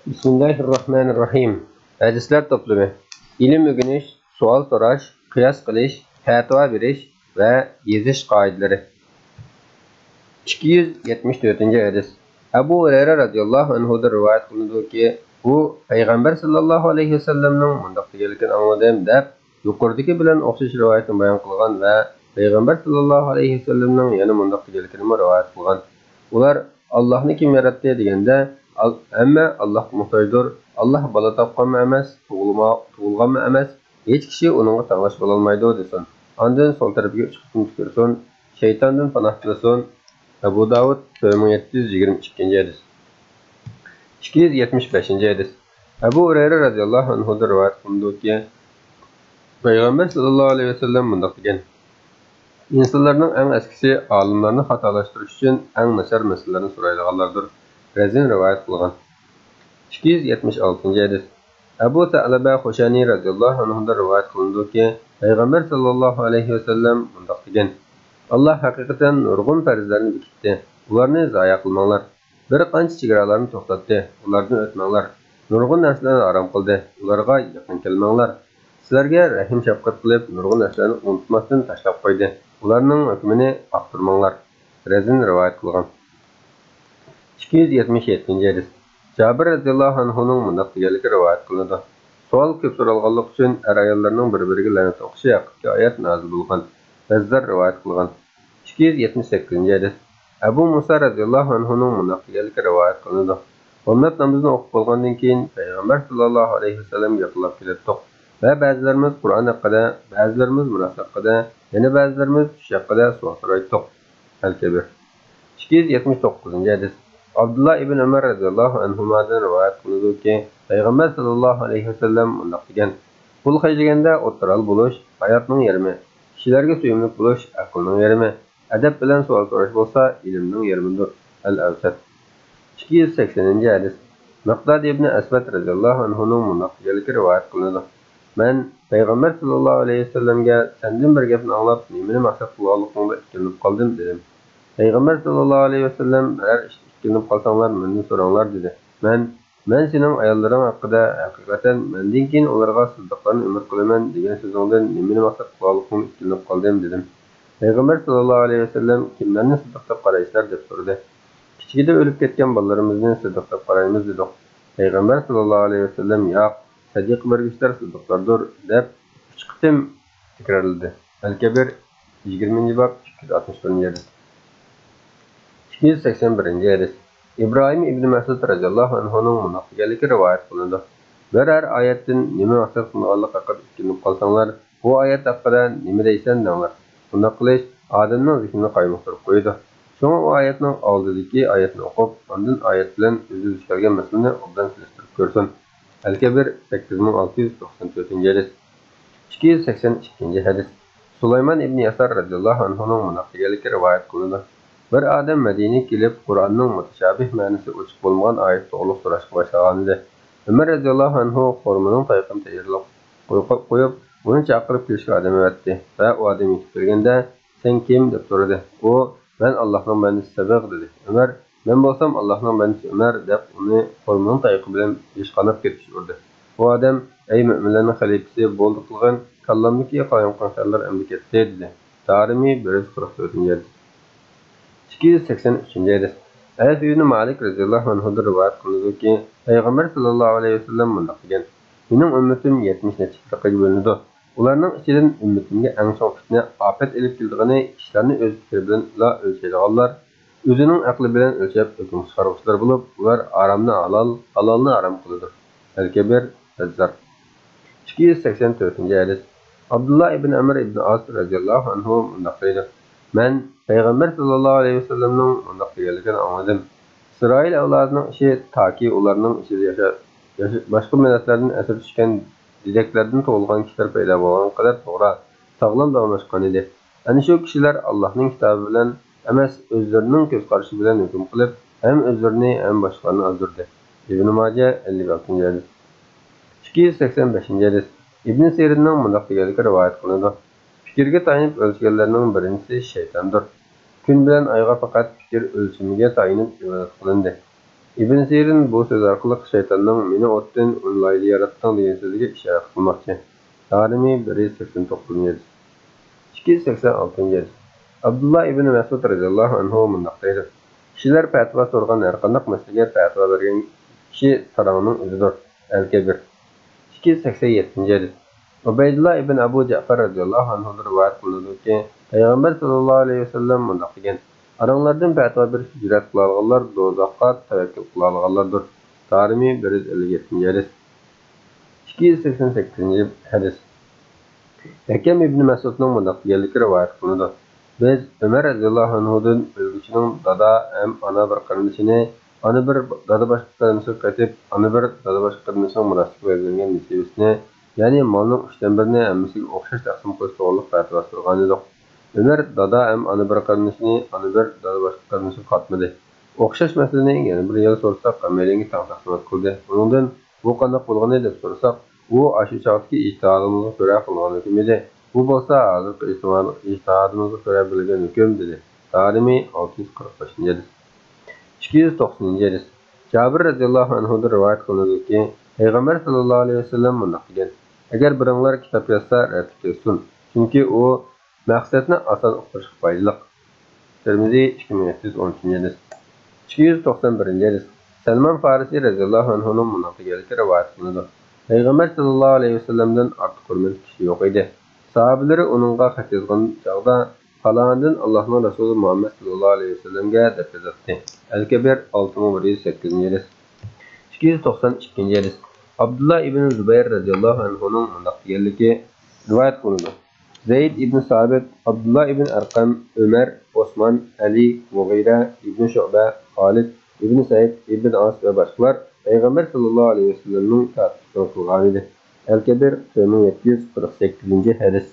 Bismillahirrahmanirrahim. Hadislar toplumi. İlim öğreniş, sual soraş, kıyas qilish, fatva berish va yezish qoidalari. 274. hadis. Abu Hurayra radhiyallohu anhudan rivoyat qilinadiki, u payg'ambar sallallohu alayhi vasallamning mundaq deganligini angladim deb yuqoridagi bilan o'xshash rivoyatni bayon qilgan va payg'ambar sallallohu alayhi vasallamning yana mundaq deganligini rivoyat qilgan. Ular Allohni kim yaratdi deganda, hamma Allohga muhtojdir. Alloh bola topganmi emas, tug'ilganmi emas, hech kishi uningga tanglash bo'la olmaydi desin. Ondan sol tarafga 3 qitim tukursin, shaytondan panoh tilasin. Abu Davud 1722 hadis. 275 hadis. Abu Hurayra radhiyallohu anhudan rivoyat qilindiki, payg'ambar sallallohu alayhi vasallam mundaq degan: İnsanlarning eng eskisi olimlarni xatolashtirish uchun eng nachar masalalarni so'raydiganlardir. Razin rivoyat qilgan. 276 hadis. Abu Ta'laba Xushani radhiyallohu anhudan rivoyat qilindiki, payg'ambar sallallohu alayhi vasallam mundaq degan: Alloh haqiqatan nurg'un farzlarni bekitdi. Ularni zoya qilmanglar. Bir qancha chegaralarni to'xtatdi. Ulardan o'tmanglar. Nurg'un narsalarni harom qildi. Ularga yaqin kelmanglar. Sizlarga rahim shafqat qilib, nurg'un narsalarni unutmasdan tashlab qo'ydi. Ularning hukmini aqtirmanglar. Razin rivoyat qilgan. 277 hadis. Jabir radhiyallohu anhuning mundaq deganligi rivoyat qilinadi. Savol ko'p so'ralganlik uchun ayollarning bir-biriga la'nat o'qishi haqida oyat nozil bo'lgan. Bazzar rivoyat qilgan. 278 hadis. Abu Musa radhiyallohu anhuning mundaq deganligi rivoyat qilinadi. Qonat namozini o'qib bo'lgandan keyin payg'ambar sallallohu alayhi vasallam yaqinlab keldik. Va ba'zilarimiz Qur'on haqida, ba'zilarimiz miros haqida, yana ba'zilarimiz tush haqida savol so'raydik. Al-Kabir. 279 hadis. Abdullah ibn Umar radhiyallohu anhudan rivoyat qilinadiki, payg'ambar sallallohu alayhi vasallam mundaq degan: Pul xajlaganda o'tiral bo'lish hayotning yarmi, kishilarga suyumli bo'lish aqlning yarmi, adab bilan savol so'rash bo'lsa ilmning yarmidir. Al-Awsat. 280 hadis. Maqdad ibn Asbad radhiyallohu anhuning mundaq deganligi rivoyat qilinadi. Men payg'ambar sallallohu alayhi vasallamga sendan bir gapni anglab, nimani maqsad qilganligingni ikkilanib qoldim dedim. Payg'ambar sallallohu alayhi vasallam biror ish ikkilanib qolsanglar mendan so'ranglar dedi. Men sening ayollaring haqida haqiqatan mendan keyin ularga siddiqlarni umid qilaman degan so'zingdan nimani maqsad qilganligingni ikkilanib qoldim dedim. Payg'ambar sallallohu alayhi vasallam kimlarni siddiq deb qaraysizlar deb so'radi. Kichikida o'lib ketgan bolalarimizni siddiq deb qaraymiz dedik. Payg'ambar sallallohu alayhi vasallam yo'q, sadiq birgishlar siddiqlardir deb 3 qitim takrorladi. Al-Kabir 20-bob 261 hadis. 281 hadis. İbrahim ibn Mas'ud radhiyallohu anhuning mundaq deganligi rivoyat qilindi. Biror oyatdan nima maqsad qilganlik haqida ikkilanib qolsanglar, bu oyat haqida nima deysan denglar. Bunday qilish odamning zihnini qaymoqtirib qo'yadi. Şoňa o oyatning oldidagi oyatni o'qib, ondan oyat bilan o'zi kelgan masalani obdan solishtirib ko'rsin. Al-Kabir 8694 hadis. 282 hadis. Sulaymon ibn Yasar radhiyallohu anhuning mundaq deganligi rivoyat qilindi. Bir odam Madinaga kelib, Qur'onning mutashabih ma'nosi ochiq bo'lmagan oyat to'g'riliq so'rashga boshlagan edi. Umar radhiyallohu anhu qo'rmining tayqini tayyorlab qo'yib, uni chaqirib kelishga odam evatdi va u odam yetib kelganda, "Sen kim?" deb so'radi. U, "Men Allohning bandasi Sabiq" dedi. Umar, "Men bo'lsam Allohning bandasi Umar" deb uni qo'rmining tayqi bilan ishqanib ketishirdi. Bu odam, "Ey mu'minlarning xalifasi bo'ldi qilgan, kallamdagi qoyim-qo'yinlar endi ketdi" dedi. Darimi 144. 283 hadis. Anas ibn Malik radhiyallohu anhudan rivoyat qilinadiki, payg'ambar sallallohu alayhi vasallam mundaq degan: "Mening ummatim 70 necha firqaga bo'linadi. Ularning ichidan ummatimga eng so'ng fitna ofat elib keldigani ishlarni o'z fikri bilan o'lchaydiganlar, o'zining aqli bilan o'lchab hukm chiqaruvchilar bo'lib, ular haromni halol, halolni harom qiladi." Al-Kabir Bazzar. 284 hadis. Abdullah ibn Amr ibn As radhiyallohu anhu mundaq dedi: Men payg'ambar sallallohu alayhi vasallamning mundaq deganligini angladim. İsroil avlodining ishi toki ularning ichida boshqa millatlardan asir tushgan didaklardan tug'ilgan kishilar paydo bo'lgan qadar to'g'ri, sog'lom davomlashgan edi. Ana shu kishilar Allohning kitobi bilan emas, o'zlarining ko'z qarashi bilan hukm qilib, ham o'zlarini ham boshqalarni azdirdi. Ibn Majah 56 hadis. 285 hadis. Ibn Sirinning mundaq deganligi rivoyat qilinadi. Fikirga tayinib o'lchganlarning birinchisi shaytondir. Kun bilan oyga faqat fikir o'lchimiga tayinib ibodat qilindi. İbn Sirin bu söz orqali shaytonning meni o'tdan unlaydi yaratding degan so'ziga ishora qilmoqchi. Darimi 189. 286. Abdullah ibn Mas'ud radhiyallohu anhu mundaq deydi. Kishilar fatvo so'ragan har qanday masalaga fatvo bergan kishi sarangning o'zidir. Al-Kabir. 287. Ubaydullah ibn Abu Ja'far radhiyallohu anhu rivoyat qilinadiki, Payg'ambar sallallohu alayhi vasallam mundaq degan: Aranglardan fatvo berish jur'at qila olganlar do'zaxga tavakkul qila olganlardir. Darimi 157. 288. Hadis. Hakam ibn Mas'udning mundaq deganligi rivoyat qilinadi. Biz Umar radhiyallohu anhudan o'zgichining dada ham ana bir qarindishini, ana bir dada boshqa qarindishini qaytib, ana bir dada boshqa qarindishning murosasiga berilgan nisbasini, ya'ni molning 3dan 1ni hammasiga o'xshash taqsim qilish to'g'riliq fatvo so'ragan edi. Umar dada ham ana bir qarindishini, ana bir dada boshqa qarindishini qatmadi. O'xshash masalani yana bir yil so'rasak, qamaylinga taqsim qildi. Uningdan bu qanday bo'lgani deb so'rasak, u ashu chaqdagi ijtihadimizga ko'ra qilgan hukm edi. Bu bo'lsa hozirgi ijtihadimizga ko'ra bilgan hukm dedi. Darimi 645. 290. Jabir radhiyallohu anhudan rivoyat qilinadiki, Payg'ambar sallallohu alayhi vasallam mundaq degan: Agar biringlar kitob yozsa, rad kelsin, chunki u maqsadni oson uqtirishga foydali. Termiziy 2713. 291. Salman Farisi radhiyallohu anhuning mundaq deganligi rivoyat qilinadi. Payg'ambar sallallohu alayhi vasallamdan ortiq hurmatli kishi yo'q edi. Sahobalari uningga xat yozgan chog'da falondan Allohning rasuli Muhammad sallallohu alayhi vasallamga deb yozdi. Al-Kabir 6108. 292. Abdullah ibn Zubayr radhiyallohu anhuning mundaq deganligi rivoyat qilinadi. Zayd ibn Sabit, Abdullah ibn Arqam, Umar, Osman, Ali, Mughira ibn Shu'ba, Khalid ibn Said ibn As va boshqalar Payg'ambar sallallohu alayhi vasallamning ta'qib qilgan edi. Al-Kabir 748. hadis.